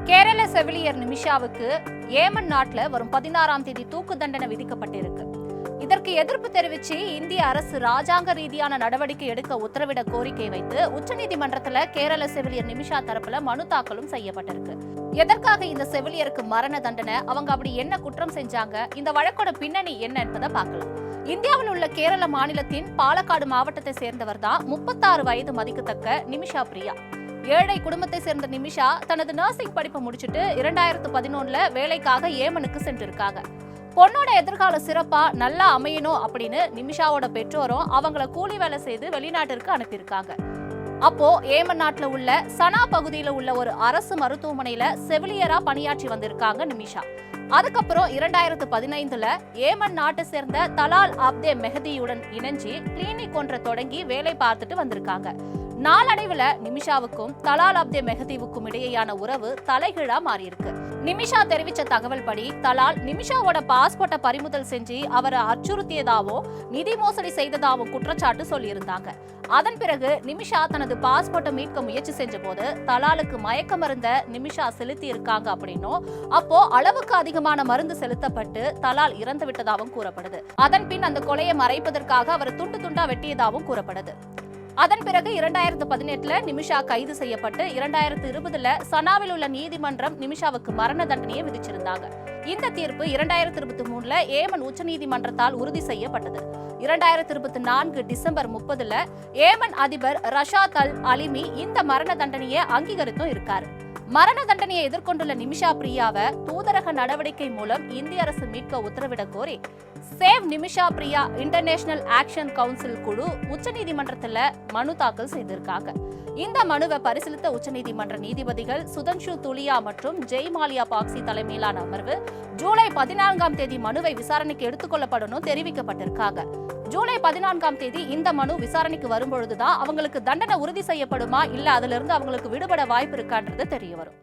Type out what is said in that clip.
கேரள செவிலியர் நிமிஷாவுக்கு ஏமன் நாட்டுல வரும் 16ஆம் தேதி தூக்கு தண்டனை விதிக்கப்பட்டிருக்கு. இதற்கு எதிர்ப்பு தெரிவிச்சு இந்திய அரசு ராஜாங்க ரீதியான நடவடிக்கை எடுக்க உத்தரவிட கோரிக்கை வைத்து உச்சநீதிமன்றத்துல கேரள செவிலியர் நிமிஷா தரப்புல மனு தாக்கலும் செய்யப்பட்டிருக்கு. எதற்காக இந்த செவிலியருக்கு மரண தண்டனை, அவங்க அப்படி என்ன குற்றம் செஞ்சாங்க, இந்த வழக்கோட பின்னணி என்ன என்பதை பார்க்கலாம். இந்தியாவில் உள்ள கேரள மாநிலத்தின் பாலக்காடு மாவட்டத்தை சேர்ந்தவர் தான் 36 வயது மதிக்கத்தக்க நிமிஷா பிரியா. ஏழை குடும்பத்தை சேர்ந்த நிமிஷா தனது நர்சிங் படிப்பை முடிச்சுட்டு 2011 வேலைக்காக ஏமனுக்கு சென்றிருக்காங்க. பொண்ணோட எதிர்கால சிறப்பா நல்லா அமையணும் அப்படின்னு நிமிஷாவோட பெற்றோரும் அவங்கள கூலி வேலை செய்து வெளிநாட்டிற்கு அனுப்பியிருக்காங்க. அப்போ ஏமன் நாட்டுல உள்ள சனா பகுதியில உள்ள ஒரு அரசு மருத்துவமனையில செவிலியரா பணியாற்றி வந்திருக்காங்க நிமிஷா. அதுக்கப்புறம் 2015 ஏமன் நாட்டை சேர்ந்த தலால் அப்தே மெஹதியுடன் இணைஞ்சு கிளினிக் ஒன்றை தொடங்கி வேலை பார்த்துட்டு வந்திருக்காங்க. நாளடைவுல நிமிஷாவுக்கும் தலால் அப்தே மெஹதிவுக்கும் இடையேயான உறவு தலைகீழா மாறியிருக்கு. நிமிஷா தெரிவிச்ச தகவல் படி தலால் நிமிஷாவோட பாஸ்போர்ட்டை பறிமுதல் செஞ்சு அவரை அச்சுறுத்தியதாவும் நிதி மோசடி செய்ததாவும் குற்றச்சாட்டு சொல்லியிருந்தாங்க. அதன் பிறகு நிமிஷா தனது பாஸ்போர்ட்டை மீட்க முயற்சி செஞ்ச போது தலாலுக்கு மயக்க மருந்த நிமிஷா செலுத்தி இருக்காங்க அப்படின்னும், அப்போ அளவுக்கு அதிகமான மருந்து செலுத்தப்பட்டு தலால் இறந்து விட்டதாகவும் கூறப்படுது. அதன் பின் அந்த கொலையை மறைப்பதற்காக அவர் துண்டு துண்டா வெட்டியதாகவும் கூறப்படுது. அதன் பிறகு 2018 நிமிஷா கைது செய்யப்பட்டு 2020 சனாவில் உள்ள நீதிமன்றம் நிமிஷாவுக்கு மரண தண்டனையை விதிச்சிருந்தாங்க. இந்த தீர்ப்பு 2023 ஏமன் உச்சநீதிமன்றத்தால் உறுதி செய்யப்பட்டது. 2024 டிசம்பர் 30 ஏமன் அதிபர் ரஷாத் அல் அலிமி இந்த மரண தண்டனையை அங்கீகரித்தும் இருக்காரு. மரண தண்டனையை எதிர்கொண்டுள்ள நிமிஷா பிரியாவை தூதரக நடவடிக்கை மூலம் இந்திய அரசு மீட்க உத்தரவிட கோரி save Nimisha Priya international action council குழு உச்சநீதிமன்றத்துல மனு தாக்கல் செய்திருக்காங்க. இந்த மனுவை பரிசீலித்த உச்சநீதிமன்ற நீதிபதிகள் சுதன்ஷு துலியா மற்றும் ஜெய் மாலியா பாக்சி தலைமையிலான அமர்வு ஜூலை 14ஆம் தேதி மனுவை விசாரணைக்கு எடுத்துக்கொள்ளப்படணும் தெரிவிக்கப்பட்டிருக்காங்க. ஜூலை 14ஆம் தேதி இந்த மனு விசாரணைக்கு வரும்பொழுதுதான் அவங்களுக்கு தண்டனை உறுதி செய்யப்படுமா இல்ல அதிலிருந்து அவங்களுக்கு விடுபட வாய்ப்பு இருக்கான்றது தெரிய வரும்.